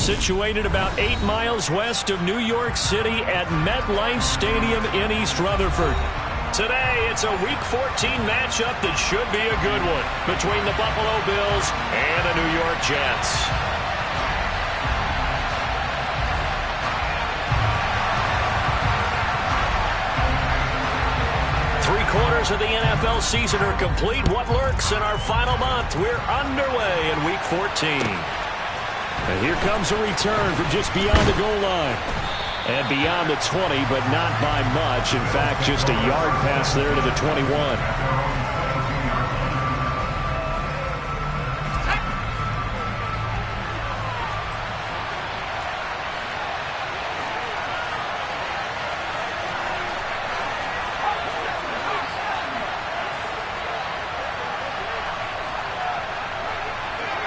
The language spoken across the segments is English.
situated about 8 miles west of New York City at MetLife Stadium in East Rutherford. Today, it's a Week 14 matchup that should be a good one between the Buffalo Bills and the New York Jets. Three-quarters of the NFL season are complete. What lurks in our final month? We're underway in Week 14. And here comes a return from just beyond the goal line. And beyond the 20, but not by much. In fact, just a yard pass there to the 21.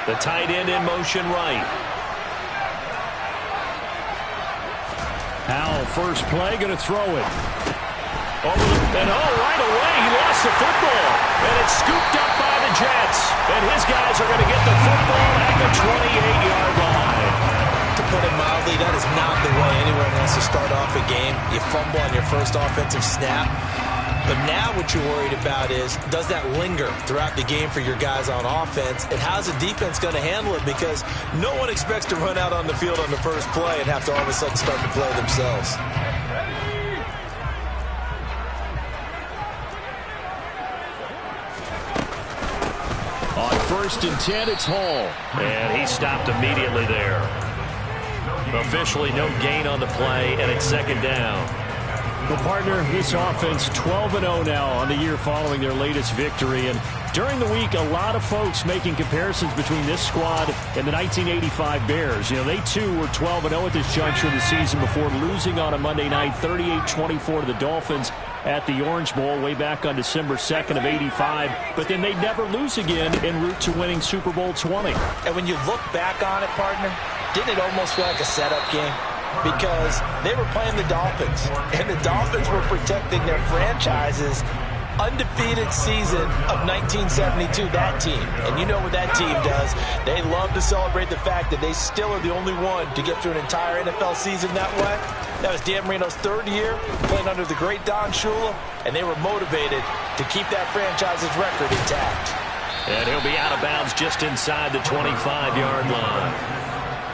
The tight end in motion right. Howell, first play, going to throw it. Right away, he lost the football. And it's scooped up by the Jets. And his guys are going to get the football at the 28-yard line. To put it mildly, that is not the way anyone wants to start off a game. You fumble on your first offensive snap. But now what you're worried about is, does that linger throughout the game for your guys on offense? And how's the defense going to handle it? Because no one expects to run out on the field on the first play and have to all of a sudden start to play themselves. On 1st and 10, it's Hall. And he stopped immediately there. Officially no gain on the play, and it's second down. Well, partner, this offense 12-0 now on the year following their latest victory. And during the week, a lot of folks making comparisons between this squad and the 1985 Bears. You know, they too were 12-0 at this juncture of the season before losing on a Monday night 38-24 to the Dolphins at the Orange Bowl way back on December 2nd of 85. But then they'd never lose again en route to winning Super Bowl 20. And when you look back on it, partner, didn't it almost feel like a setup game? Because they were playing the Dolphins, and the Dolphins were protecting their franchise's undefeated season of 1972, that team. And you know what that team does. They love to celebrate the fact that they still are the only one to get through an entire NFL season that way. That was Dan Marino's third year, playing under the great Don Shula, and they were motivated to keep that franchise's record intact. And he'll be out of bounds just inside the 25-yard line.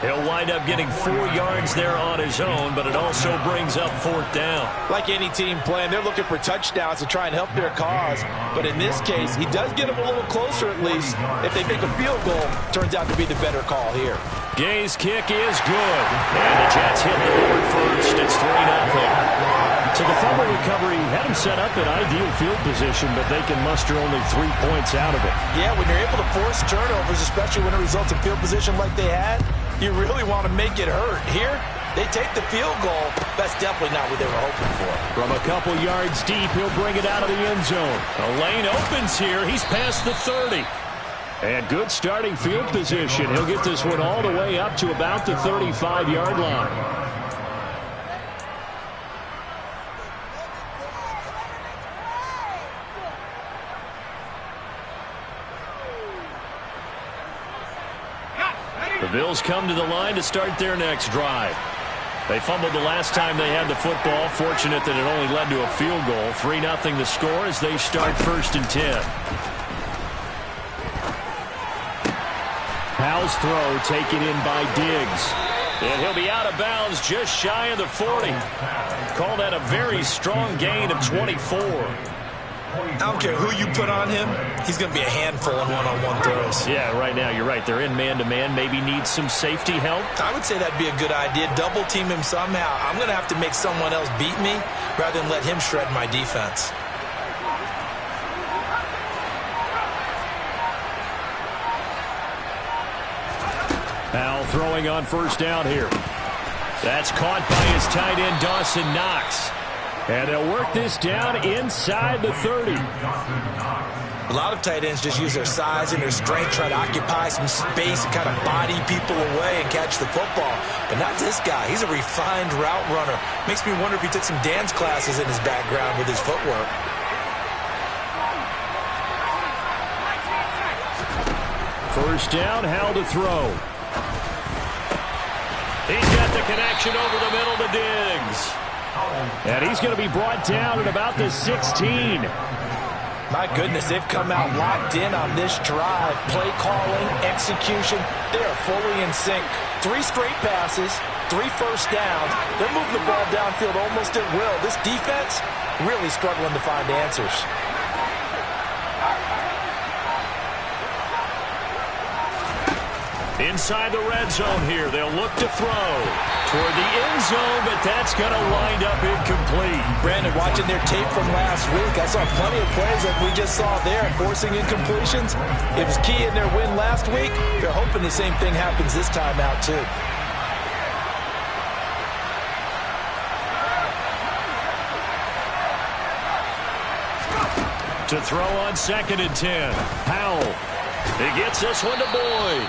He'll wind up getting 4 yards there on his own, but it also brings up 4th down. Like any team playing, they're looking for touchdowns to try and help their cause. But in this case, he does get them a little closer at least. If they make a field goal, turns out to be the better call here. Gay's kick is good. And the Jets hit the board first. It's 3-0. So the fumble recovery had them set up in ideal field position, but they can muster only 3 points out of it. Yeah, when you're able to force turnovers, especially when it results in field position like they had, you really want to make it hurt. Here, they take the field goal. That's definitely not what they were hoping for. From a couple yards deep, he'll bring it out of the end zone. A lane opens here. He's past the 30. And good starting field position. He'll get this one all the way up to about the 35-yard line. The Bills come to the line to start their next drive. They fumbled the last time they had the football. Fortunate that it only led to a field goal. 3-0 the score as they start 1st and 10. Howell's throw taken in by Diggs. And he'll be out of bounds just shy of the 40. Call that a very strong gain of 24. I don't care who you put on him. He's going to be a handful in one-on-one throws. Yeah, right now, you're right. They're in man-to-man. Maybe needs some safety help. I would say that'd be a good idea. Double team him somehow. I'm going to have to make someone else beat me rather than let him shred my defense. Howell throwing on 1st down here. That's caught by his tight end, Dawson Knox. And they'll work this down inside the 30. A lot of tight ends just use their size and their strength, try to occupy some space and kind of body people away and catch the football. But not this guy. He's a refined route runner. Makes me wonder if he took some dance classes in his background with his footwork. First down, Howell to throw. He's got the connection over the middle to Diggs. And he's going to be brought down at about the 16. My goodness, they've come out locked in on this drive. Play calling, execution, they are fully in sync. 3 straight passes, 3 first downs. They're moving the ball downfield almost at will. This defense really struggling to find answers. Inside the red zone here, they'll look to throw toward the end zone, but that's going to wind up incomplete. Brandon, watching their tape from last week, I saw plenty of plays that we just saw there, forcing incompletions. It was key in their win last week. They're hoping the same thing happens this time out, too. To throw on 2nd and 10. Powell. He gets this one to Boyd.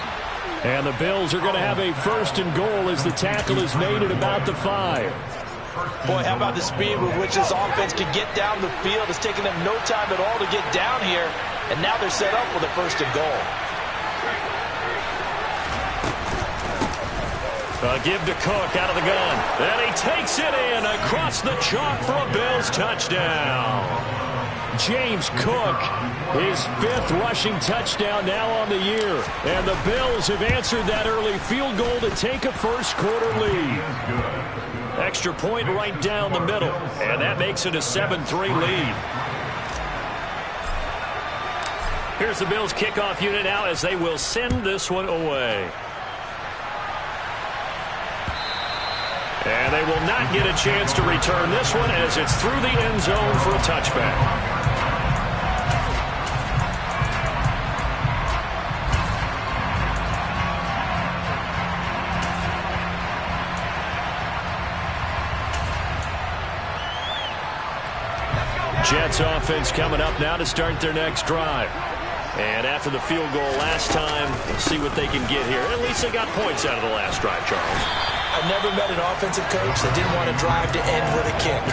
And the Bills are going to have a 1st and goal as the tackle is made at about the 5. Boy, how about the speed with which this offense can get down the field? It's taken them no time at all to get down here. And now they're set up with a 1st and goal. A give to Cook out of the gun. And he takes it in across the chalk for a Bills touchdown. James Cook, his 5th rushing touchdown now on the year. And the Bills have answered that early field goal to take a first-quarter lead. Extra point right down the middle. And that makes it a 7-3 lead. Here's the Bills kickoff unit now as they will send this one away. And they will not get a chance to return this one as it's through the end zone for a touchback. Jets offense coming up now to start their next drive. And after the field goal last time, we'll see what they can get here. At least they got points out of the last drive, Charles. I've never met an offensive coach that didn't want to drive to end with a kick.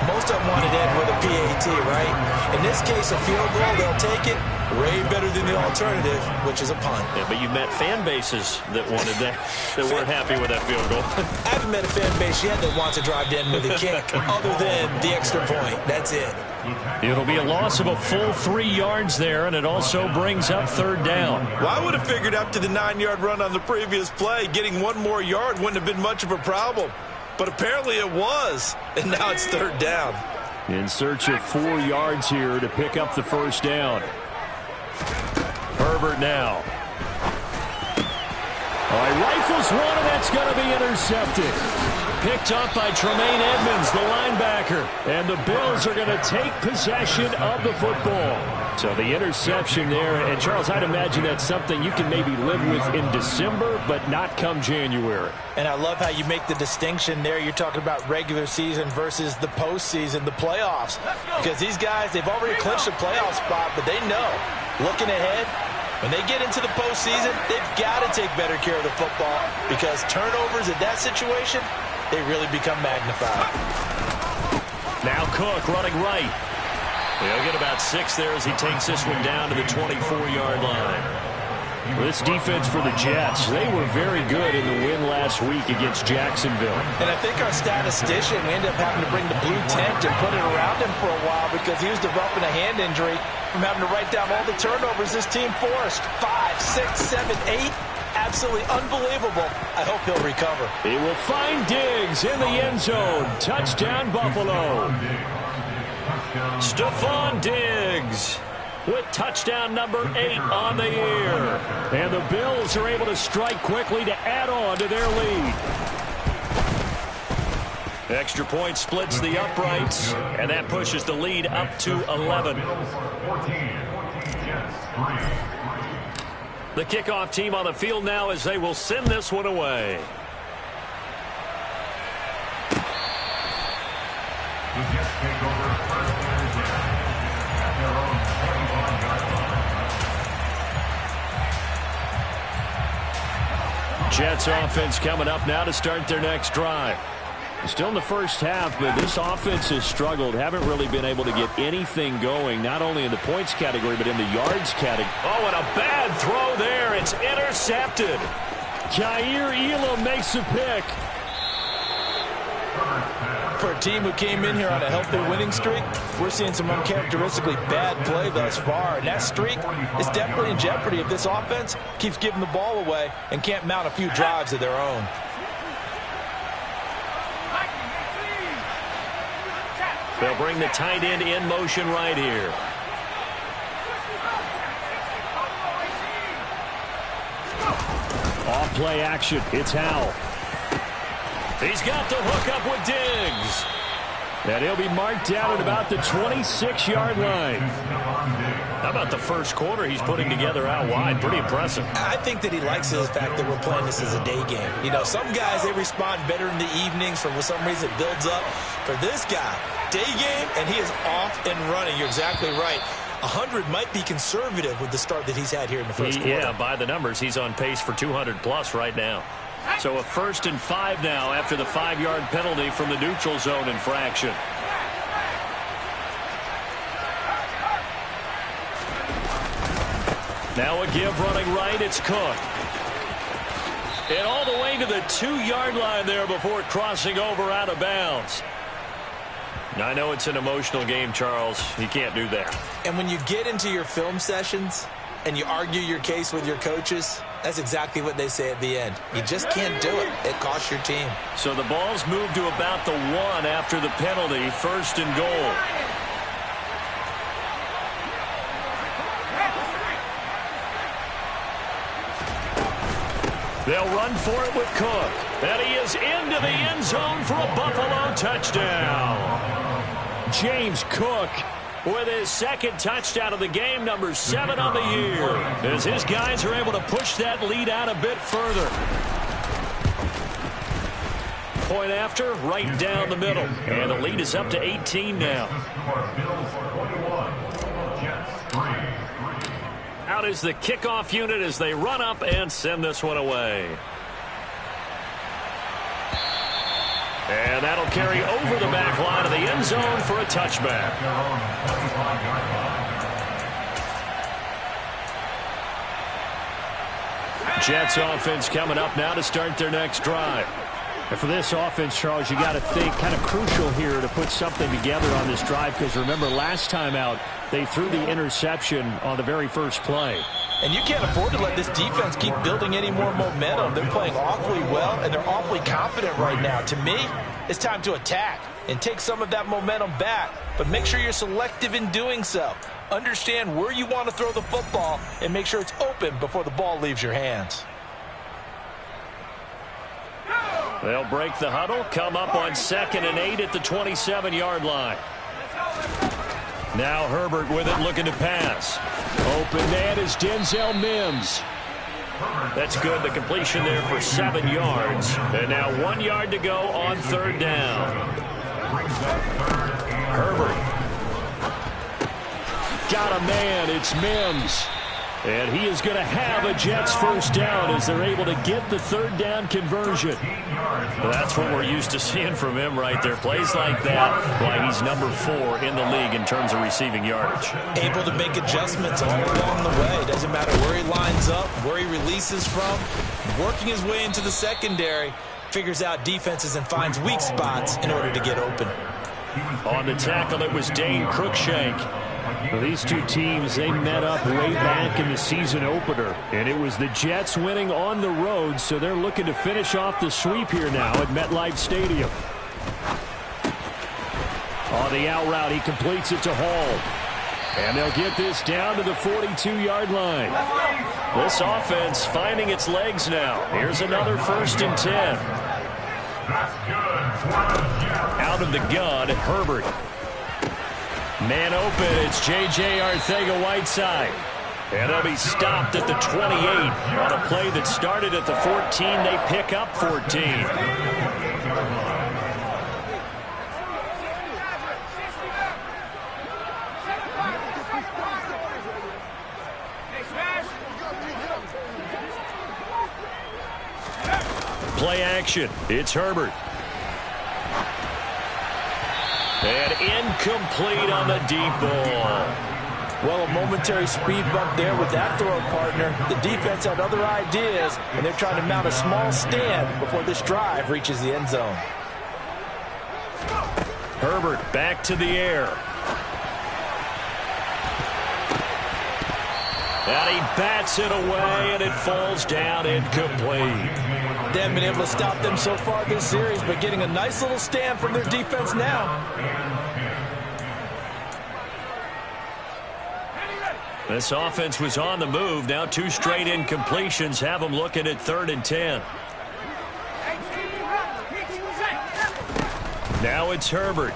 Most of them wanted to end with a PAT, right? In this case, a field goal, they'll take it. Way better than the alternative, which is a punt. Yeah, but you met fan bases that wanted that, that weren't happy with that field goal. I haven't met a fan base yet that wants to drive to end with a kick, other than the extra point. That's it. It'll be a loss of a full 3 yards there, and it also brings up 3rd down. Well, I would have figured after the 9-yard run on the previous play, getting 1 more yard wouldn't have been much of a problem. But apparently it was, and now it's 3rd down. In search of 4 yards here to pick up the 1st down. Herbert now. All right, rifles one, and that's going to be intercepted. Picked up by Tremaine Edmonds, the linebacker. And the Bills are going to take possession of the football. So the interception there, and Charles, I'd imagine that's something you can maybe live with in December, but not come January. And I love how you make the distinction there. You're talking about regular season versus the postseason, the playoffs. Because these guys, they've already clinched a playoff spot, but they know, looking ahead, when they get into the postseason, they've got to take better care of the football because turnovers in that situation, they really become magnified. Now Cook running right. He'll get about 6 there as he takes this one down to the 24-yard line. This defense for the Jets, they were very good in the win last week against Jacksonville. And I think our statistician, we ended up having to bring the blue tent and put it around him for a while because he was developing a hand injury from having to write down all the turnovers this team forced. 5, 6, 7, 8. Absolutely unbelievable. I hope he'll recover. He will find Diggs in the end zone. Touchdown, Buffalo. Stephon Diggs with touchdown number 8 on the year. And the Bills are able to strike quickly to add on to their lead. Extra point splits the uprights, and that pushes the lead up to 11. The kickoff team on the field now as they will send this one away. Jets offense coming up now to start their next drive. Still in the first half, but this offense has struggled. Haven't really been able to get anything going, not only in the points category, but in the yards category. Oh, and a bad throw there. It's intercepted. Jair Elam makes a pick. For a team who came in here on a healthy winning streak, we're seeing some uncharacteristically bad play thus far. And that streak is definitely in jeopardy if this offense keeps giving the ball away and can't mount a few drives of their own. They'll bring the tight end in motion right here. Off play action. It's Howell. He's got the hook up with Diggs. And he'll be marked down at about the 26-yard line. How about the first quarter he's putting together out wide? Pretty impressive. I think that he likes the fact that we're playing this as a day game. You know, some guys, they respond better in the evenings. For some reason, it builds up. For this guy, day game, and he is off and running. You're exactly right. 100 might be conservative with the start that he's had here in the first quarter. Yeah, by the numbers, he's on pace for 200-plus right now. So a 1st and 5 now after the 5-yard penalty from the neutral zone infraction. Now a give running right, it's Cook. And all the way to the 2-yard line there before crossing over out of bounds. I know it's an emotional game, Charles. You can't do that. And when you get into your film sessions and you argue your case with your coaches, that's exactly what they say at the end. You just can't do it. It costs your team. So the ball's moved to about the 1 after the penalty, 1st and goal. They'll run for it with Cook. And he is into the end zone for a Buffalo touchdown. James Cook with his 2nd touchdown of the game, number 7 on the year, as his guys are able to push that lead out a bit further. Point after, right down the middle. And the lead is up to 18 now. Out is the kickoff unit as they run up and send this one away. And that'll carry over the back line of the end zone for a touchback. Jets offense coming up now to start their next drive. And for this offense, Charles, you got to think kind of crucial here to put something together on this drive, because remember last time out they threw the interception on the very first play. And you can't afford to let this defense keep building any more momentum. They're playing awfully well, and they're awfully confident right now. To me, it's time to attack and take some of that momentum back, but make sure you're selective in doing so. Understand where you want to throw the football and make sure it's open before the ball leaves your hands. They'll break the huddle, come up on 2nd and 8 at the 27-yard line. Now Herbert with it, looking to pass. Open man is Denzel Mims. That's good. The completion there for 7 yards. And now 1 yard to go on 3rd down. Herbert. Got a man. It's Mims. And he is going to have a Jets first down as they're able to get the 3rd down conversion. That's what we're used to seeing from him right there. Plays like that, why he's number 4 in the league in terms of receiving yardage. Able to make adjustments all along the way. Doesn't matter where he lines up, where he releases from. Working his way into the secondary, figures out defenses and finds weak spots in order to get open. On the tackle, it was Dane Cruikshank. Well, these two teams, they met up way back in the season opener, and it was the Jets winning on the road, so they're looking to finish off the sweep here now at MetLife Stadium. On the out route, he completes it to Hall. And they'll get this down to the 42-yard line. This offense finding its legs now. Here's another 1st and 10. Out of the gun, Herbert. Man open, it's J.J. Arcega-Whiteside. And they'll be stopped at the 28 on a play that started at the 14. They pick up 14. Play action, it's Herbert. And incomplete on the deep ball. Well, a momentary speed bump there with that throw, partner. The defense had other ideas, and they're trying to mount a small stand before this drive reaches the end zone. Herbert back to the air. And he bats it away, and it falls down incomplete. They haven't been able to stop them so far this series, but getting a nice little stand from their defense now. This offense was on the move. Now 2 straight incompletions have them looking at 3rd and 10. Now it's Herbert.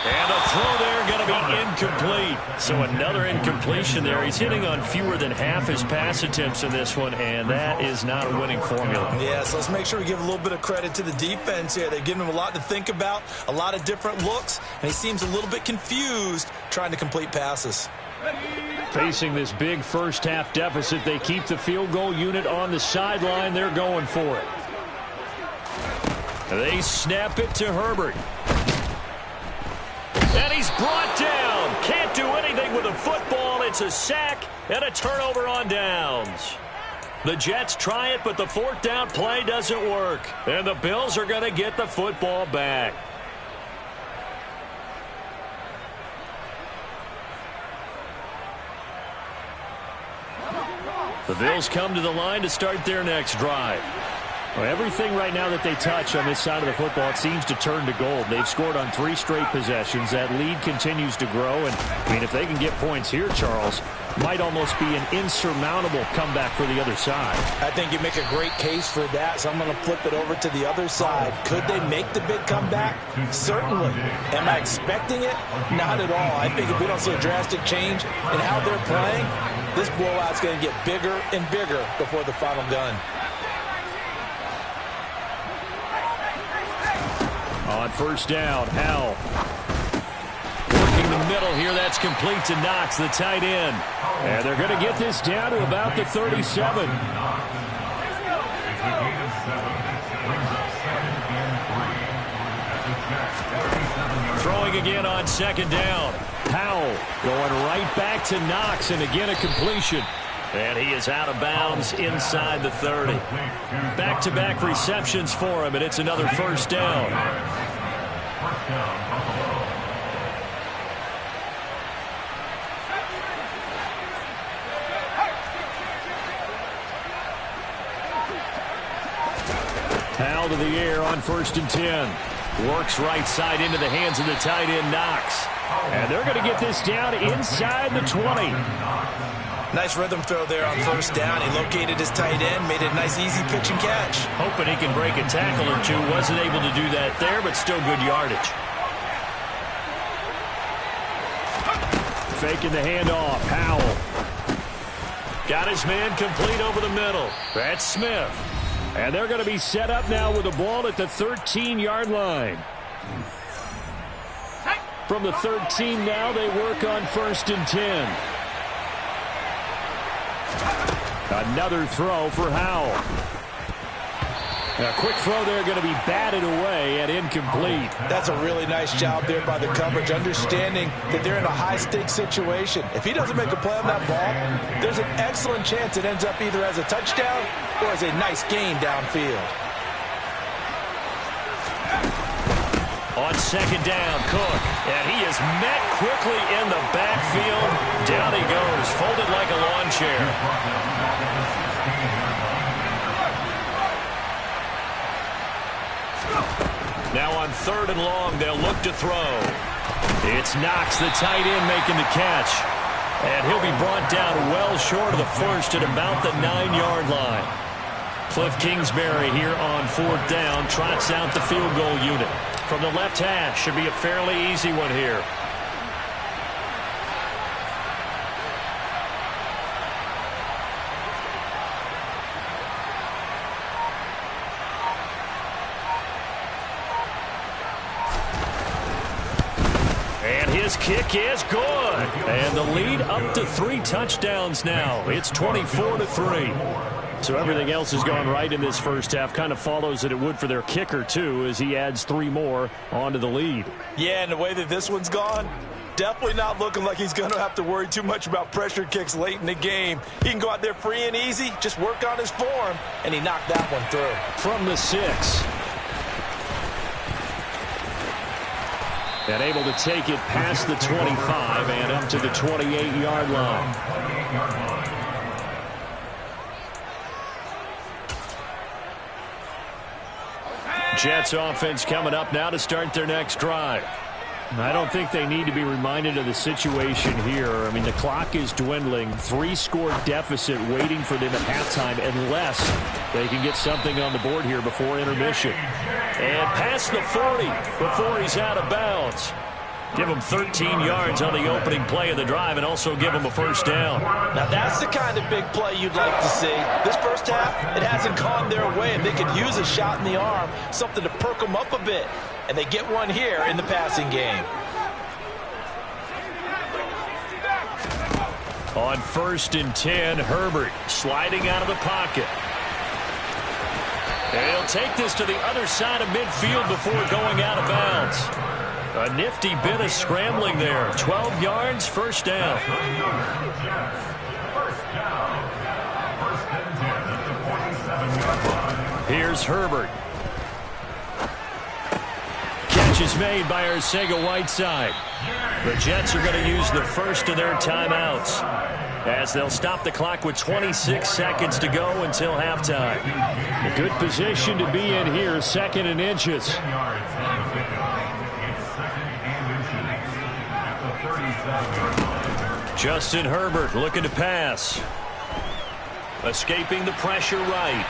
And a throw there going to be incomplete. So another incompletion there. He's hitting on fewer than half his pass attempts in this one, and that is not a winning formula. Yeah, so let's make sure we give a little bit of credit to the defense here. They've given him a lot to think about, a lot of different looks, and he seems a little bit confused trying to complete passes. Facing this big first-half deficit, they keep the field goal unit on the sideline. They're going for it. They snap it to Herbert. And he's brought down. Can't do anything with a football. It's a sack and a turnover on downs. The Jets try it, but the 4th down play doesn't work. And the Bills are going to get the football back. The Bills come to the line to start their next drive. Well, everything right now that they touch on this side of the football, it seems to turn to gold. They've scored on 3 straight possessions. That lead continues to grow. And, I mean, if they can get points here, Charles, might almost be an insurmountable comeback for the other side. I think you make a great case for that, so I'm going to flip it over to the other side. Could they make the big comeback? Certainly. Am I expecting it? Not at all. I think if we don't see a drastic change in how they're playing, this blowout's going to get bigger and bigger before the final gun. On 1st down, Howell. Working the middle here, that's complete to Knox, the tight end. And they're going to get this down to about the 37. Throwing again on 2nd down. Howell going right back to Knox, and again a completion. And he is out of bounds inside the 30. Back-to-back receptions for him, and it's another 1st down. Howell to the air on 1st and 10. Works right side into the hands of the tight end, Knox. And they're going to get this down inside the 20. Nice rhythm throw there on 1st down. He located his tight end, made it a nice easy pitch and catch. Hoping he can break a tackle or two. Wasn't able to do that there, but still good yardage. Faking the handoff. Howell. Got his man complete over the middle. That's Smith. And they're going to be set up now with the ball at the 13-yard line. From the 13 now, they work on 1st and 10. Another throw for Howell. A quick throw there going to be batted away and incomplete. That's a really nice job there by the coverage, understanding that they're in a high-stakes situation. If he doesn't make a play on that ball, there's an excellent chance it ends up either as a touchdown or as a nice gain downfield. On 2nd down, Cook. And he is met quickly in the backfield. Down he goes, folded like a lawn chair. Now on 3rd and long, they'll look to throw. It's Knox, the tight end, making the catch. And he'll be brought down well short of the 1st at about the 9-yard line. Cliff Kingsbury here on 4th down, trots out the field goal unit. From the left hash, should be a fairly easy one here. And his kick is good. And the lead up to 3 touchdowns now. It's 24-3. So everything else has gone right in this first half. Kind of follows that it would for their kicker, too, as he adds 3 more onto the lead. Yeah, and the way that this one's gone, definitely not looking like he's going to have to worry too much about pressure kicks late in the game. He can go out there free and easy, just work on his form, and he knocked that one through. From the 6. And able to take it past the 25 and up to the 28-yard line. Jets offense coming up now to start their next drive. I don't think they need to be reminded of the situation here. I mean, the clock is dwindling. 3-score deficit waiting for them at halftime unless they can get something on the board here before intermission. And past the 40 before he's out of bounds. Give him 13 yards on the opening play of the drive and also give him a first down. Now, that's the kind of big play you'd like to see. This first half, it hasn't gone their way, and they could use a shot in the arm, something to perk them up a bit. And they get one here in the passing game. On 1st and 10, Herbert sliding out of the pocket. And he'll take this to the other side of midfield before going out of bounds. A nifty bit of scrambling there. 12 yards, first down. Here's Herbert. Catch is made by Arcega-Whiteside. The Jets are going to use the first of their timeouts as they'll stop the clock with 26 seconds to go until halftime. A good position to be in here, 2nd and inches. Justin Herbert looking to pass. Escaping the pressure right.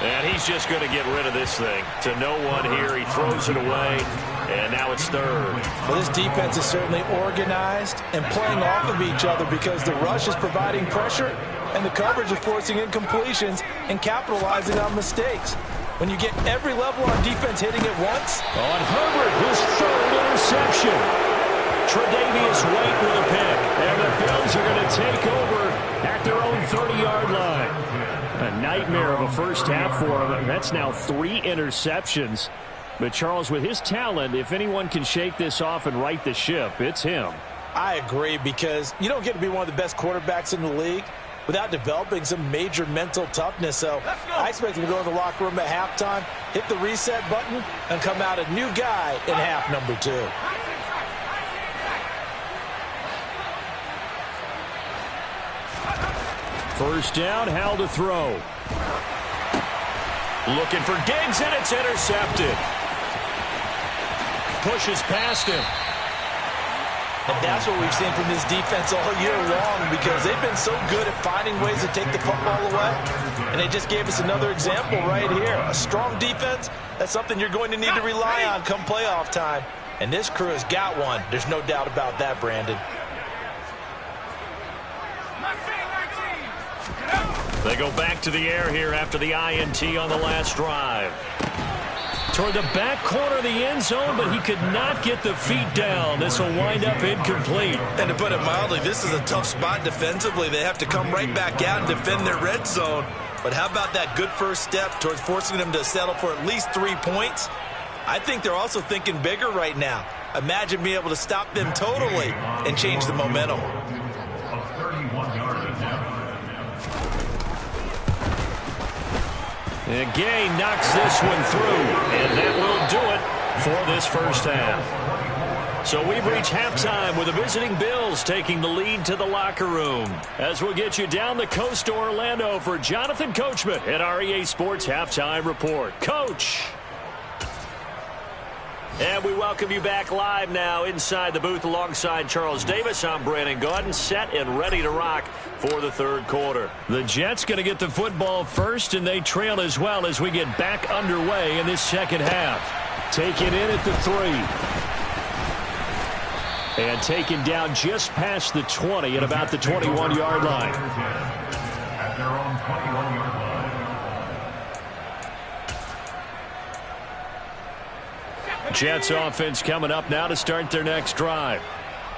And he's just going to get rid of this thing. To no one here. He throws it away. And now it's 3rd. Well, this defense is certainly organized and playing off of each other because the rush is providing pressure and the coverage is forcing incompletions and capitalizing on mistakes. When you get every level on defense hitting at once. On Herbert, his 3rd interception. Tre'Davious White with a pick. And the Bills are going to take over at their own 30-yard line. A nightmare of a first half for him. That's now 3 interceptions. But Charles, with his talent, if anyone can shake this off and right the ship, it's him. I agree, because you don't get to be one of the best quarterbacks in the league without developing some major mental toughness. So I expect him to go in the locker room at halftime, hit the reset button, and come out a new guy in half number 2. First down, Hal to throw. Looking for Diggs, and it's intercepted. Pushes past him. And that's what we've seen from this defense all year long, because they've been so good at finding ways to take the football away. And they just gave us another example right here. A strong defense, that's something you're going to need to rely on come playoff time. And this crew has got one. There's no doubt about that, Brandon. They go back to the air here after the INT on the last drive. Toward the back corner of the end zone, but he could not get the feet down. This will wind up incomplete. And to put it mildly, this is a tough spot defensively. They have to come right back out and defend their red zone. But how about that good first step towards forcing them to settle for at least 3 points? I think they're also thinking bigger right now. Imagine being able to stop them totally and change the momentum. And Gay knocks this one through, and that will do it for this first half. So we've reached halftime with the visiting Bills taking the lead to the locker room. As we'll get you down the coast to Orlando for Jonathan Coachman at REA Sports Halftime Report. Coach! And we welcome you back live now inside the booth alongside Charles Davis. I'm Brandon Gaudin, set and ready to rock for the 3rd quarter. The Jets going to get the football first, and they trail as well as we get back underway in this second half. Taken in at the 3. And taken down just past the 20 at about the 21-yard line. At their own 21-yard line. Jets offense coming up now to start their next drive.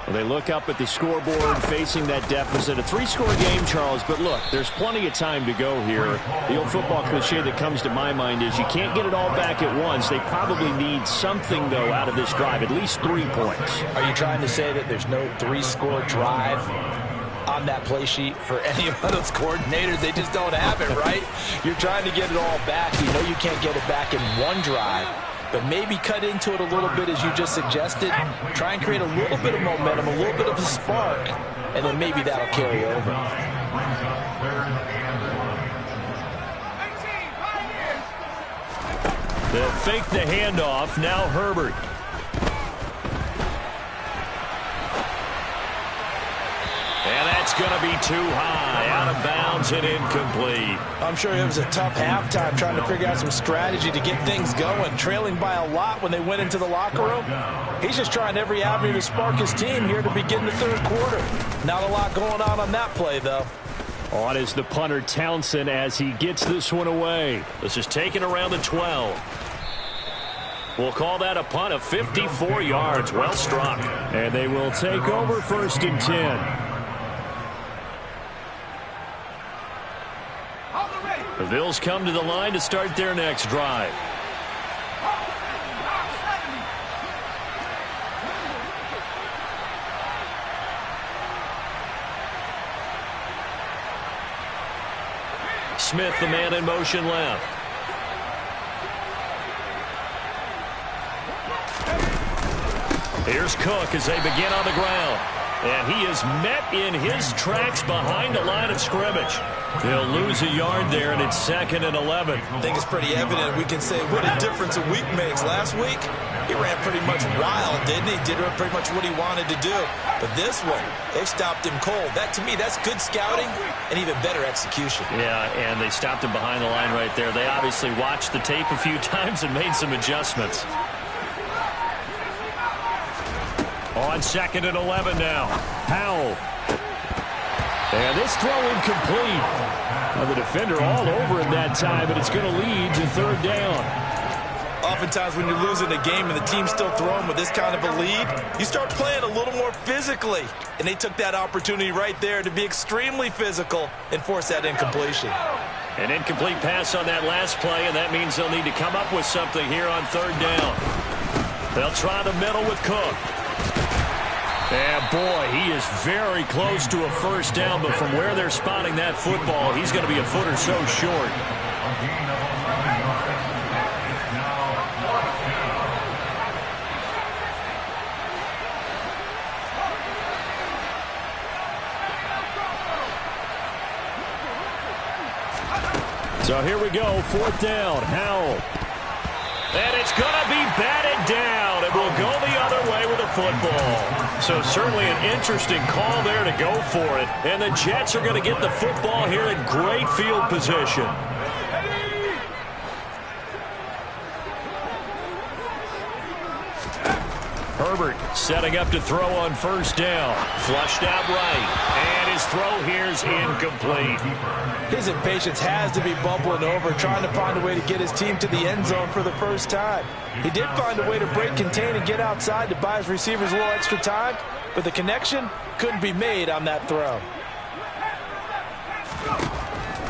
Well, they look up at the scoreboard facing that deficit. A 3-score game, Charles, but look, there's plenty of time to go here. The old football cliche that comes to my mind is you can't get it all back at once. They probably need something, though, out of this drive, at least 3 points. Are you trying to say that there's no 3-score drive on that play sheet for any of those coordinators? They just don't have it, right? You're trying to get it all back. You know you can't get it back in one drive. But maybe cut into it a little bit as you just suggested. Try and create a little bit of momentum, a little bit of a spark, and then maybe that'll carry over. They'll fake the handoff. Now Herbert. And that's going to be too high, out of bounds and incomplete. I'm sure it was a tough halftime trying to figure out some strategy to get things going, trailing by a lot when they went into the locker room. He's just trying every avenue to spark his team here to begin the third quarter. Not a lot going on that play, though. On is the punter, Townsend, as he gets this one away. This is taken around the 12. We'll call that a punt of 54 yards. Well struck. And they will take over 1st and 10. The Bills come to the line to start their next drive. Smith, the man in motion left. Here's Cook as they begin on the ground. And he is met in his tracks behind the line of scrimmage. They'll lose a yard there, and it's 2nd and 11. I think it's pretty evident. We can say what a difference a week makes. Last week, he ran pretty much wild, didn't he? Did pretty much what he wanted to do. But this one, they stopped him cold. That, to me, that's good scouting and even better execution. Yeah, and they stopped him behind the line right there. They obviously watched the tape a few times and made some adjustments. On 2nd and 11 now. Howell. And this throw incomplete. Now the defender all over him that time, but it's going to lead to 3rd down. Oftentimes when you're losing a game and the team's still throwing with this kind of a lead, you start playing a little more physically. And they took that opportunity right there to be extremely physical and force that incompletion. An incomplete pass on that last play, and that means they'll need to come up with something here on 3rd down. They'll try the middle with Cook. And, boy, he is very close to a 1st down, but from where they're spotting that football, he's going to be a foot or so short. So here we go, 4th down, Howell. And it's going to be batted down. It will go the other way with the football. So certainly an interesting call there to go for it. And the Jets are going to get the football here in great field position. Herbert setting up to throw on 1st down. Flushed out right. And his throw here is incomplete. His impatience has to be bubbling over, trying to find a way to get his team to the end zone for the first time. He did find a way to break contain and get outside to buy his receivers a little extra time, but the connection couldn't be made on that throw.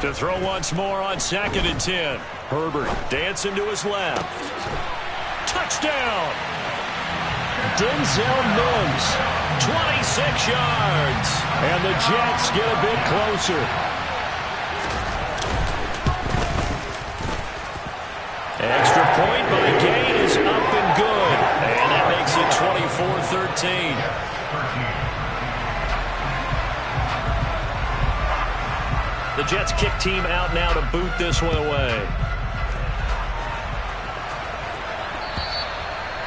To throw once more on 2nd and 10. Herbert dancing to his left. Touchdown! Denzel Mims, 26 yards. And the Jets get a bit closer. Extra point by Gay is up and good. And that makes it 24-13. The Jets kick team out now to boot this one away.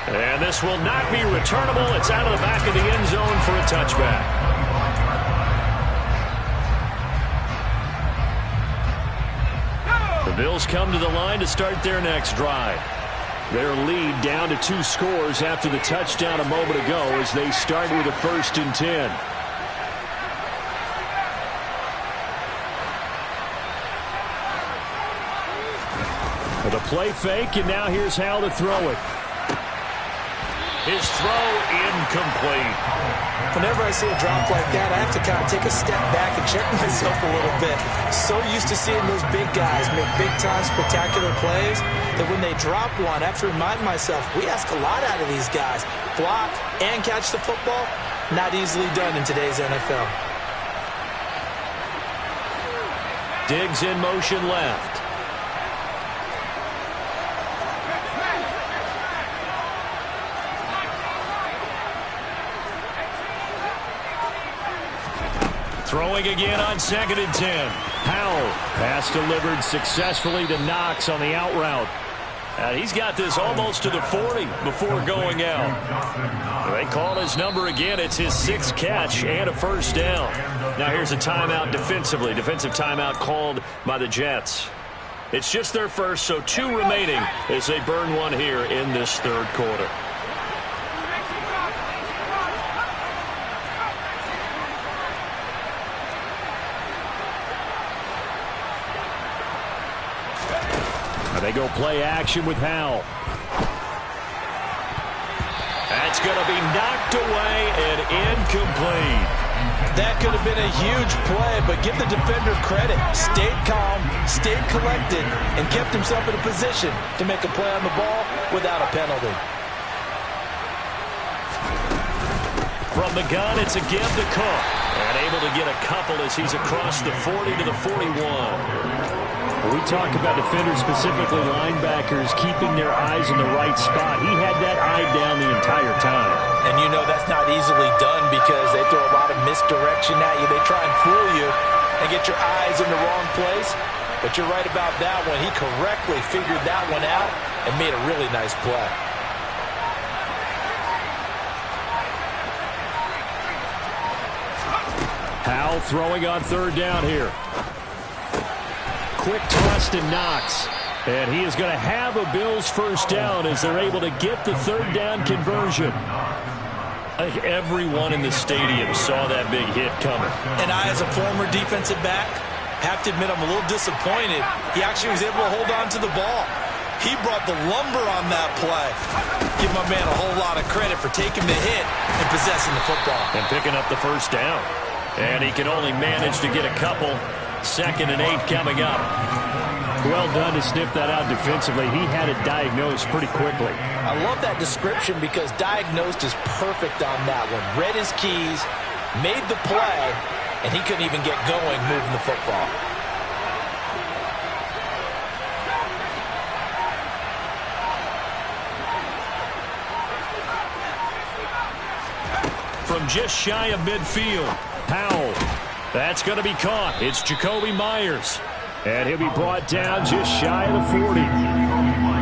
And this will not be returnable. It's out of the back of the end zone for a touchback. The Bills come to the line to start their next drive. Their lead down to 2 scores after the touchdown a moment ago as they start with a 1st and 10. With a play fake, and now here's Howell to throw it. His throw incomplete. Whenever I see a drop like that, I have to kind of take a step back and check myself a little bit. So used to seeing those big guys make big-time spectacular plays that when they drop one, I have to remind myself, we ask a lot out of these guys. Block and catch the football, not easily done in today's NFL. Diggs in motion left. Throwing again on 2nd and 10. Howell. Pass delivered successfully to Knox on the out route. And he's got this almost to the 40 before going out. They call his number again. It's his 6th catch and a first down. Now here's a timeout defensively. Defensive timeout called by the Jets. It's just their first, so 2 remaining as they burn one here in this 3rd quarter. They go play action with Howell. That's going to be knocked away and incomplete. That could have been a huge play, but give the defender credit. Stayed calm, stayed collected, and kept himself in a position to make a play on the ball without a penalty. From the gun, it's a give to Cook. And able to get a couple as he's across the 40 to the 41. We talk about defenders, specifically linebackers, keeping their eyes in the right spot. He had that eye down the entire time. And you know that's not easily done because they throw a lot of misdirection at you. They try and fool you and get your eyes in the wrong place. But you're right about that one. He correctly figured that one out and made a really nice play. Howell throwing on 3rd down here. Quick toss to Knox. And he is going to have a Bills first down as they're able to get the 3rd down conversion. I think everyone in the stadium saw that big hit coming. And I, as a former defensive back, have to admit I'm a little disappointed. He actually was able to hold on to the ball. He brought the lumber on that play. Give my man a whole lot of credit for taking the hit and possessing the football. And picking up the first down. And he can only manage to get a couple. 2nd and 8 coming up. Well done to sniff that out defensively. He had it diagnosed pretty quickly. I love that description because diagnosed is perfect on that one. Read his keys, made the play, and he couldn't even get going moving the football. From just shy of midfield, Howell. That's going to be caught. It's Jacoby Myers. And he'll be brought down just shy of the 40.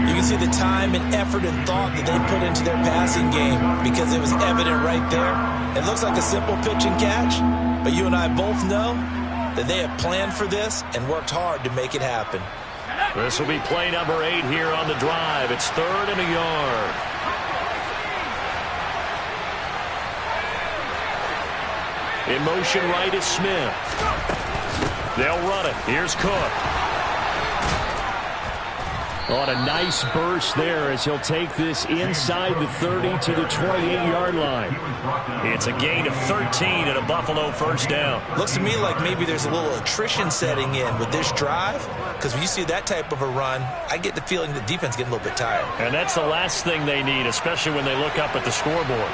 You can see the time and effort and thought that they put into their passing game because it was evident right there. It looks like a simple pitch and catch, but you and I both know that they have planned for this and worked hard to make it happen. This will be play number 8 here on the drive. It's 3rd and a yard. In motion right is Smith. They'll run it. Here's Cook. On a nice burst there as he'll take this inside the 30 to the 28-yard line. It's a gain of 13 and a Buffalo first down. Looks to me like maybe there's a little attrition setting in with this drive because when you see that type of a run, I get the feeling the defense getting a little bit tired. And that's the last thing they need, especially when they look up at the scoreboard.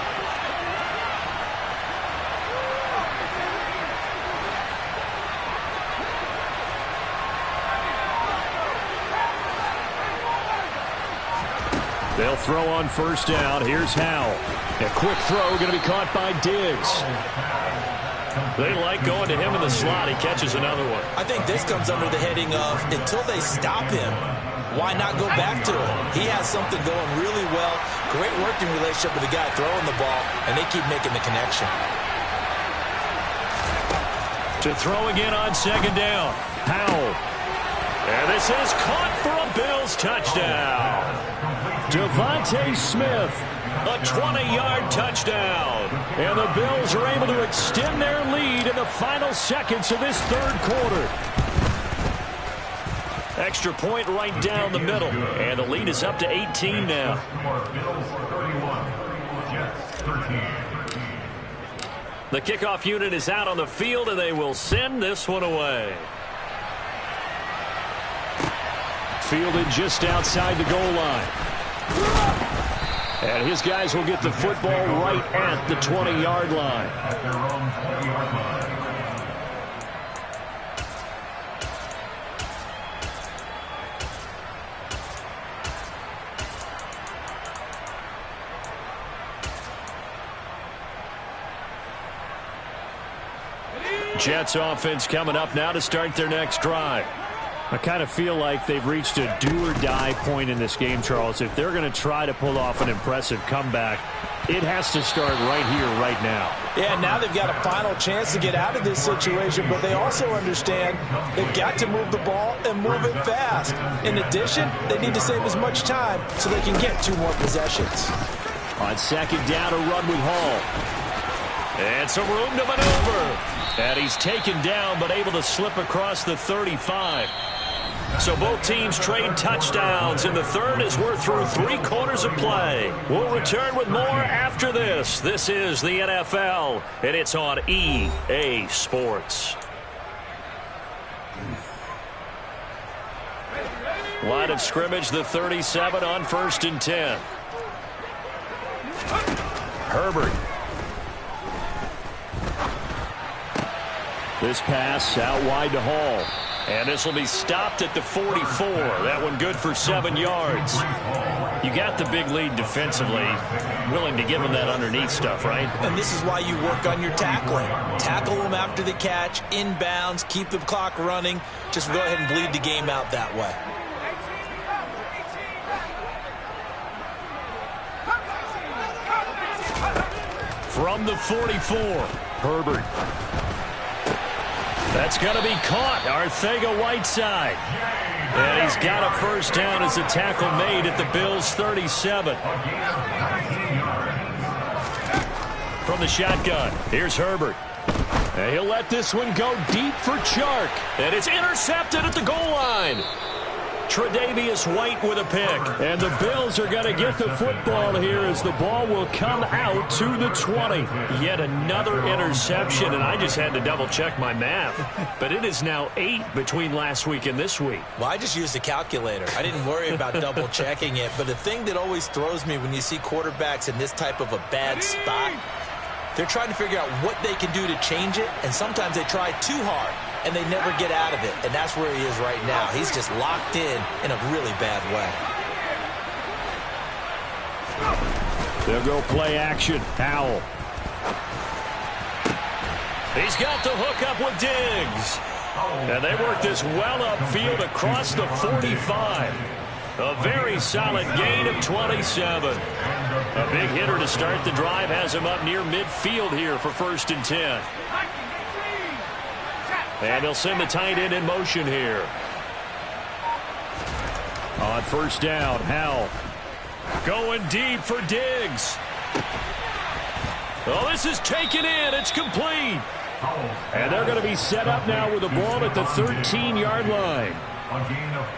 They'll throw on first down. Here's Howell. A quick throw going to be caught by Diggs. They like going to him in the slot. He catches another one. I think this comes under the heading of until they stop him, why not go back to him? He has something going really well. Great working relationship with the guy throwing the ball, and they keep making the connection. To throw again on 2nd down. Howell. And this is caught for a Bills touchdown. Devontae Smith. A 20-yard touchdown. And the Bills are able to extend their lead in the final seconds of this 3rd quarter. Extra point right down the middle. And the lead is up to 18 now. The kickoff unit is out on the field, and they will send this one away. Fielded just outside the goal line. And his guys will get the football right at the 20-yard line. At their own 20-yard line. Jets offense coming up now to start their next drive. I kind of feel like they've reached a do-or-die point in this game, Charles. If they're going to try to pull off an impressive comeback, it has to start right here, right now. Yeah, now they've got a final chance to get out of this situation, but they also understand they've got to move the ball and move it fast. In addition, they need to save as much time so they can get 2 more possessions. On second down, a run with Hall. And some room to maneuver. And he's taken down, but able to slip across the 35. So both teams trade touchdowns in the third as we're through 3 quarters of play. We'll return with more after this. This is the NFL, and it's on EA Sports. Line of scrimmage, the 37 on 1st and 10. Herbert. This pass out wide to Hall. And this will be stopped at the 44. That one good for 7 yards. You got the big lead defensively. Willing to give them that underneath stuff, right? And this is why you work on your tackling. Tackle them after the catch, inbounds, keep the clock running. Just go ahead and bleed the game out that way. From the 44, Herbert. That's going to be caught. Arcega-Whiteside. And he's got a first down as a tackle made at the Bills' 37. From the shotgun, here's Herbert. And he'll let this one go deep for Chark. And it's intercepted at the goal line. Tre'Davious White with a pick. And the Bills are going to get the football here as the ball will come out to the 20. Yet another interception, and I just had to double-check my math. But it is now 8 between last week and this week. Well, I just used a calculator. I didn't worry about double-checking it. But the thing that always throws me when you see quarterbacks in this type of a bad spot, they're trying to figure out what they can do to change it, and sometimes they try too hard, and they never get out of it. And that's where he is right now. He's just locked in a really bad way. They'll go play action. Howell. He's got the hook up with Diggs. And they work this well upfield across the 45. A very solid gain of 27. A big hitter to start the drive has him up near midfield here for 1st and 10. And they'll send the tight end in motion here. On 1st down, Howell. Going deep for Diggs. Oh, this is taken in. It's complete. And they're going to be set up now with the ball at the 13-yard line.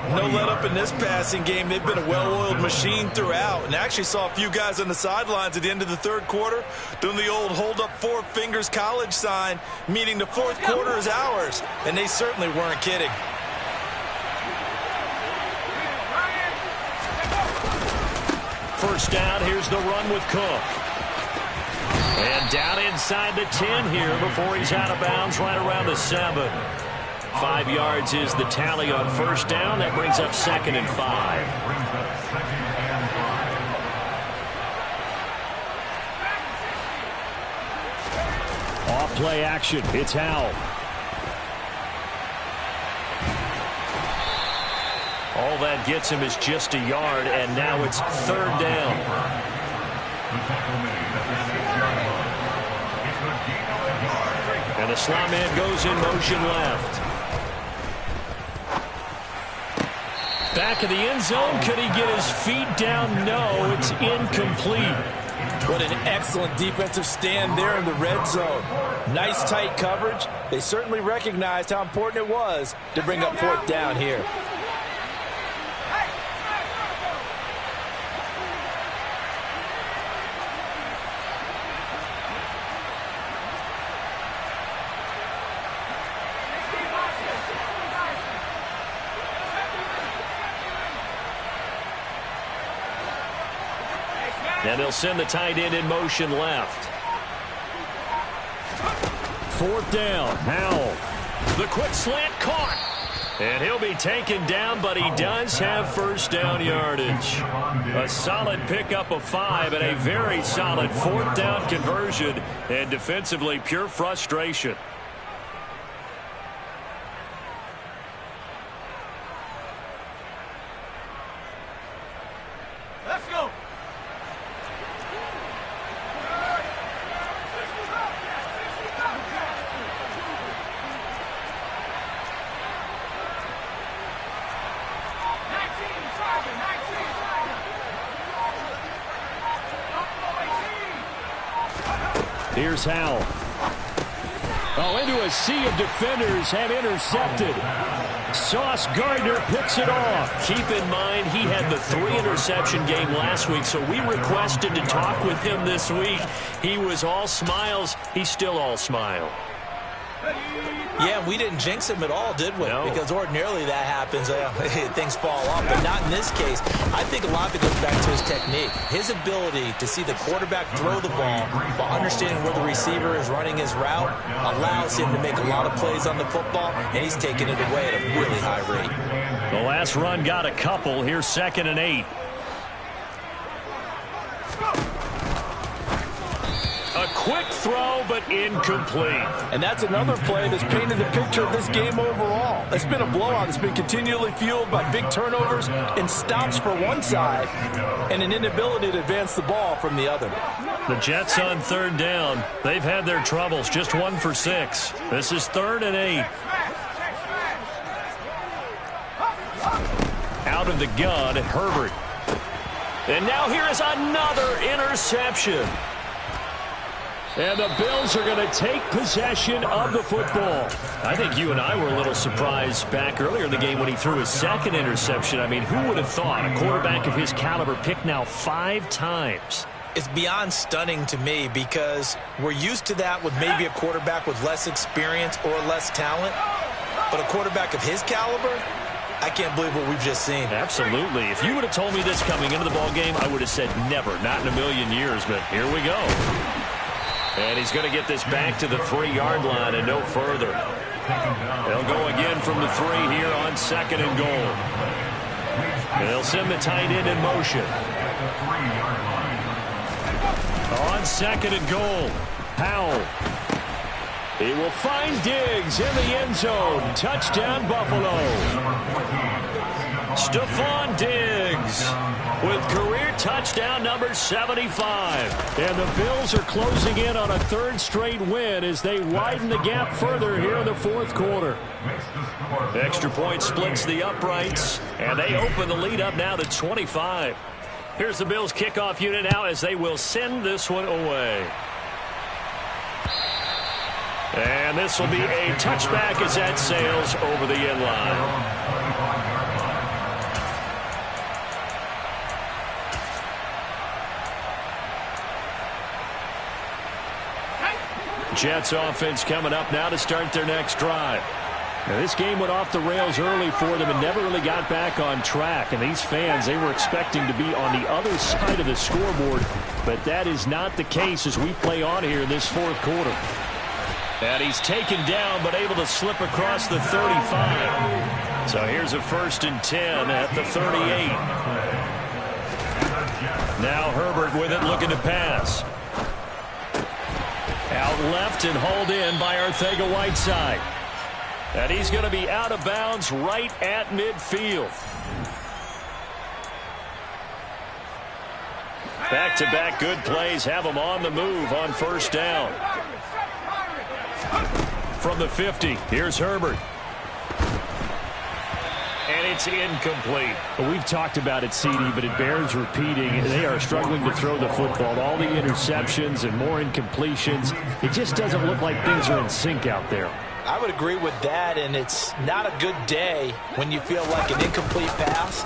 No let up in this passing game. They've been a well-oiled machine throughout. And actually saw a few guys on the sidelines at the end of the 3rd quarter doing the old hold up 4 fingers college sign, meaning the 4th quarter is ours. And they certainly weren't kidding. First down, here's the run with Cook. And down inside the 10 here before he's out of bounds right around the 7. 5 yards is the tally on 1st down. That brings up 2nd and 5. Off play action. It's Howell. All that gets him is just a yard, and now it's 3rd down. And the slot man goes in motion left. Back of the end zone. Could he get his feet down? No, it's incomplete. What an excellent defensive stand there in the red zone. Nice tight coverage. They certainly recognized how important it was to bring up 4th down here. And they'll send the tight end in motion left. 4th down. Howell. The quick slant caught. And he'll be taken down, but he does have first down yardage. A solid pickup of 5 and a very solid 4th down conversion. And defensively, pure frustration. Let's go. Here's Howell. Oh, into a sea of defenders and intercepted. Sauce Gardner picks it off. Keep in mind, he had the 3-interception game last week, so we requested to talk with him this week. He was all smiles. He's still all smile. Yeah, we didn't jinx him at all, did we? No. Because ordinarily that happens. Things fall off, but not in this case. I think a lot of it goes back to his technique. His ability to see the quarterback throw the ball while understanding where the receiver is running his route allows him to make a lot of plays on the football, and he's taking it away at a really high rate. The last run got a couple. Here's 2nd and 8. A quick throw, but incomplete. And that's another play that's painted the picture of this game overall. It's been a blowout. It's been continually fueled by big turnovers and stops for one side and an inability to advance the ball from the other. The Jets on 3rd down. They've had their troubles. Just 1 for 6. This is 3rd and 8. Out of the gun, Herbert. And now here is another interception. And the Bills are going to take possession of the football. I think you and I were a little surprised back earlier in the game when he threw his 2nd interception. I mean, who would have thought a quarterback of his caliber picked now 5 times? It's beyond stunning to me because we're used to that with maybe a quarterback with less experience or less talent. But a quarterback of his caliber, I can't believe what we've just seen. Absolutely. If you would have told me this coming into the ball game, I would have said never, not in a million years. But here we go. And he's going to get this back to the 3-yard line and no further. They'll go again from the 3 here on 2nd and goal. And they'll send the tight end in motion. On 2nd and goal, Howell. He will find Diggs in the end zone. Touchdown, Buffalo. Stephon Diggs with career touchdown number 75. And the Bills are closing in on a 3rd straight win as they widen the gap further here in the 4th quarter. Extra point splits the uprights, and they open the lead up now to 25. Here's the Bills kickoff unit now as they will send this one away. And this will be a touchback as that sails over the end line. Jets offense coming up now to start their next drive. Now, this game went off the rails early for them and never really got back on track. And these fans, they were expecting to be on the other side of the scoreboard. But that is not the case as we play on here in this 4th quarter. And he's taken down but able to slip across the 35. So here's a 1st and 10 at the 38. Now Herbert with it looking to pass. Out left and hauled in by Arcega-Whiteside. And he's going to be out of bounds right at midfield. Back-to-back good plays have him on the move on 1st down. From the 50, here's Herbert. And it's incomplete. Well, we've talked about it, CD, but it bears repeating. They are struggling to throw the football. All the interceptions and more incompletions. It just doesn't look like things are in sync out there. I would agree with that, and it's not a good day when you feel like an incomplete pass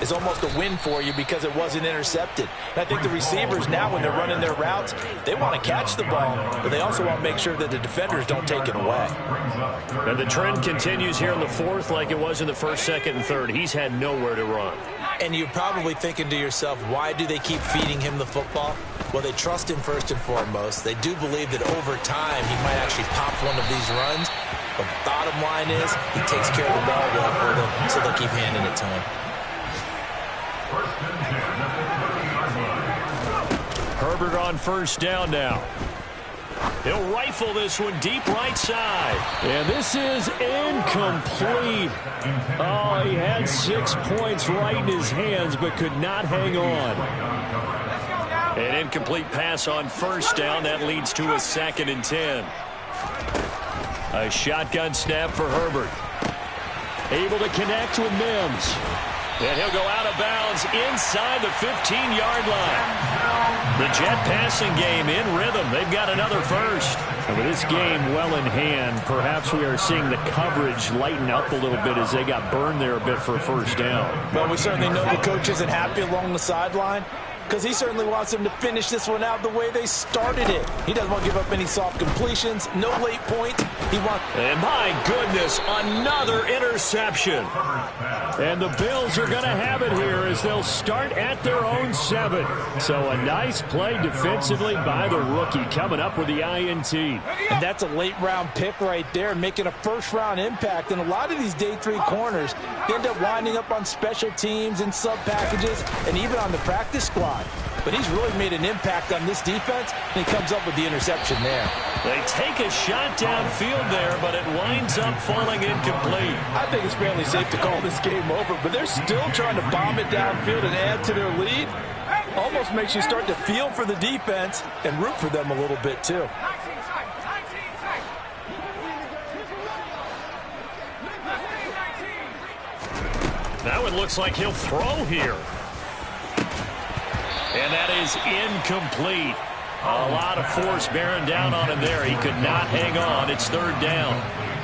is almost a win for you because it wasn't intercepted. And I think the receivers now, when they're running their routes, they want to catch the ball, but they also want to make sure that the defenders don't take it away. And the trend continues here in the fourth like it was in the first, second, and third. He's had nowhere to run. And you're probably thinking to yourself, why do they keep feeding him the football? Well, they trust him first and foremost. They do believe that over time he might actually pop one of these runs. The bottom line is he takes care of the ball well for them, so they'll keep handing it to him. Herbert on first down now. He'll rifle this one deep right side. And this is incomplete. Oh, he had 6 points right in his hands, but could not hang on. An incomplete pass on first down. That leads to a 2nd and 10. A shotgun snap for Herbert. Able to connect with Mims. And he'll go out of bounds inside the 15-yard line. The Jet passing game in rhythm. They've got another first. And with this game well in hand, perhaps we are seeing the coverage lighten up a little bit as they got burned there a bit for a first down. Well, we certainly know the coach isn't happy along the sideline, because he certainly wants them to finish this one out the way they started it. He doesn't want to give up any soft completions, no late points. And my goodness, another interception. And the Bills are going to have it here as they'll start at their own 7. So a nice play defensively by the rookie coming up with the INT. And that's a late-round pick right there, making a first-round impact. And a lot of these day 3 corners end up winding up on special teams and sub-packages and even on the practice squad. But he's really made an impact on this defense, and he comes up with the interception there. They take a shot downfield there, but it winds up falling incomplete. I think it's fairly safe to call this game over, but they're still trying to bomb it downfield and add to their lead. Almost makes you start to feel for the defense and root for them a little bit, too. Now it looks like he'll throw here. And that is incomplete. A lot of force bearing down on him there. He could not hang on. It's 3rd down.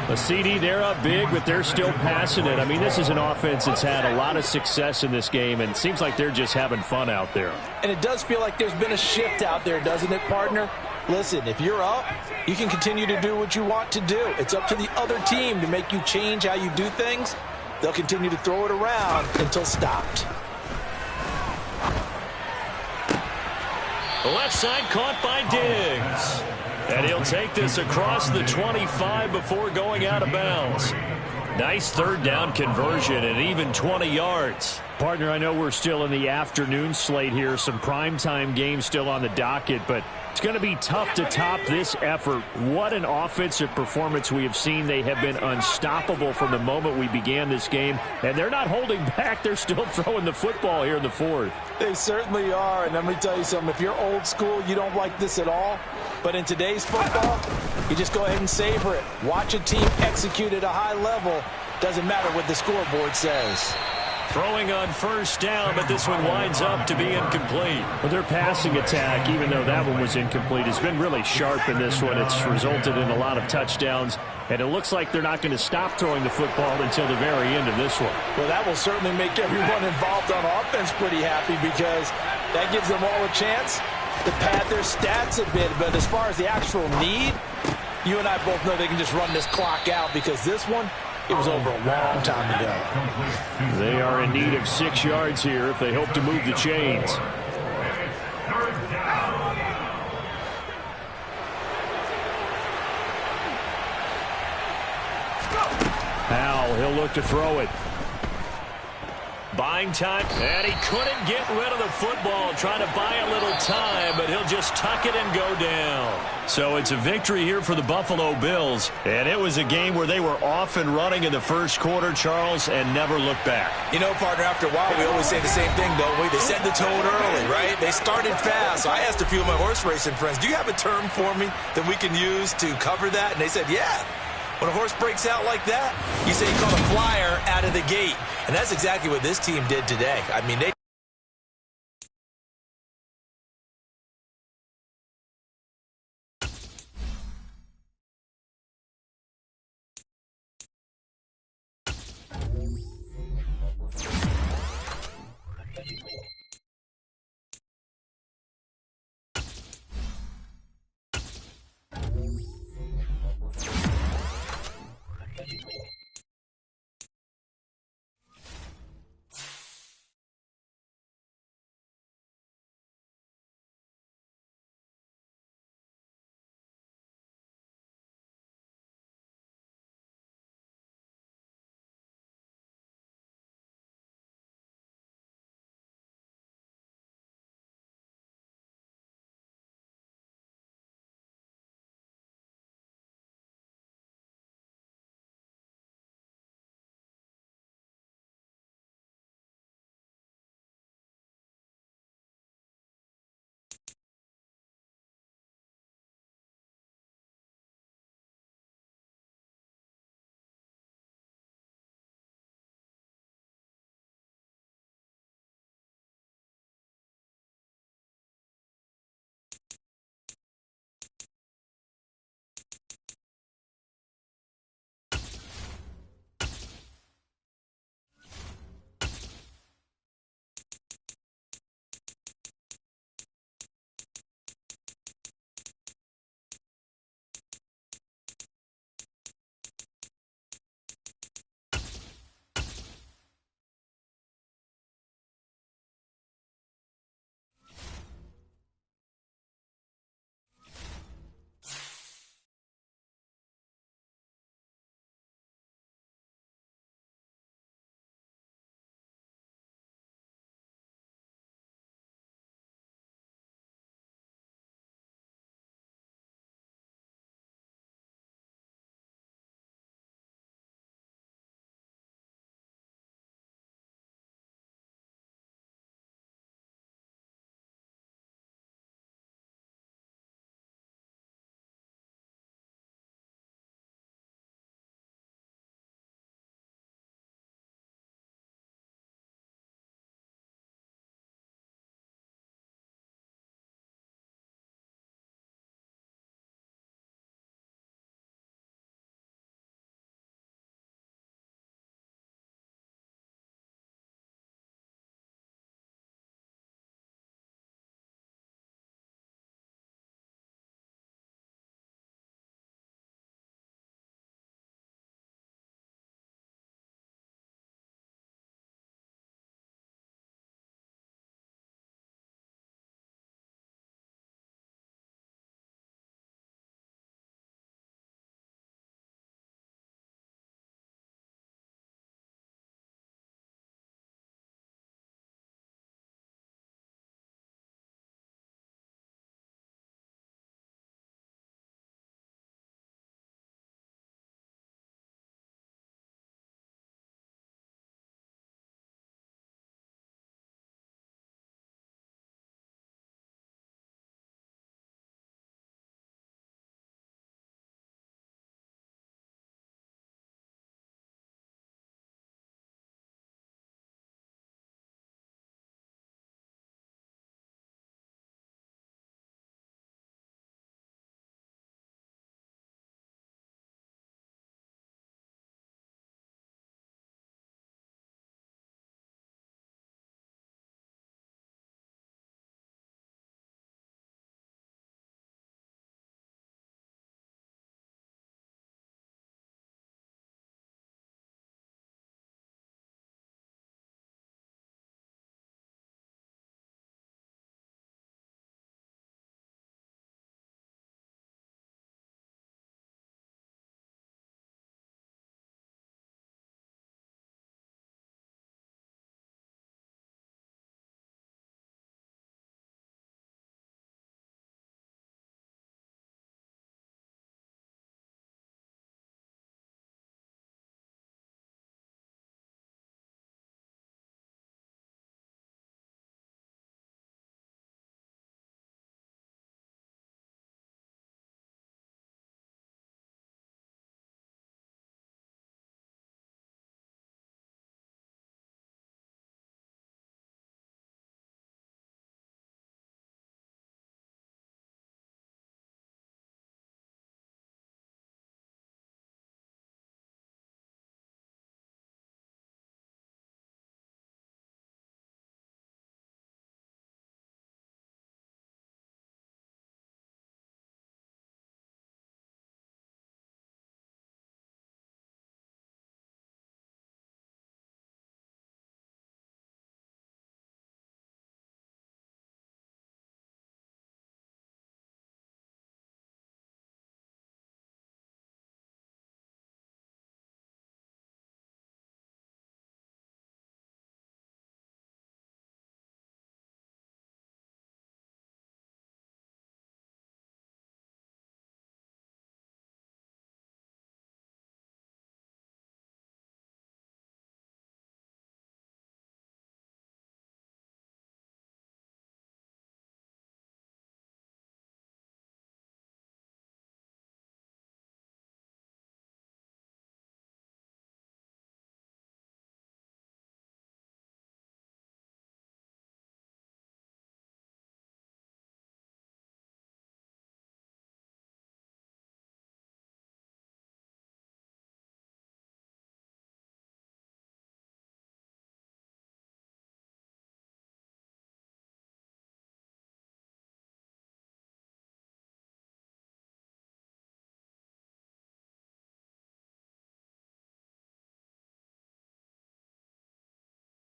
A CD, they're up big, but they're still passing it. I mean, this is an offense that's had a lot of success in this game, and it seems like they're just having fun out there. And it does feel like there's been a shift out there, doesn't it, partner? Listen, if you're up, you can continue to do what you want to do. It's up to the other team to make you change how you do things. They'll continue to throw it around until stopped. The left side caught by Diggs. And he'll take this across the 25 before going out of bounds. Nice 3rd down conversion and even 20 yards. Partner, I know we're still in the afternoon slate here. Some primetime games still on the docket, but it's going to be tough to top this effort. What an offensive performance we have seen. They have been unstoppable from the moment we began this game, and they're not holding back. They're still throwing the football here in the 4th. They certainly are, and let me tell you something. If you're old school, you don't like this at all. But in today's football, you just go ahead and savor it. Watch a team execute at a high level. Doesn't matter what the scoreboard says. Throwing on first down, but this one winds up to be incomplete. But their passing attack, even though that one was incomplete, has been really sharp in this one. It's resulted in a lot of touchdowns, and it looks like they're not going to stop throwing the football until the very end of this one. Well, that will certainly make everyone involved on offense pretty happy, because that gives them all a chance to pad their stats a bit. But as far as the actual need, you and I both know they can just run this clock out, because this one, it was over a long time ago. They are in need of 6 yards here if they hope to move the chains. Powell, he'll look to throw it. Buying time, and he couldn't get rid of the football, trying to buy a little time, but he'll just tuck it and go down. So it's a victory here for the Buffalo Bills, and it was a game where they were off and running in the first quarter, Charles, and never looked back. You know, partner, after a while, we always say the same thing, don't we? They set the tone early, right? They started fast. So I asked a few of my horse racing friends, do you have a term for me that we can use to cover that? And they said, yeah. When a horse breaks out like that, you say you call a flyer out of the gate. And that's exactly what this team did today. I mean, they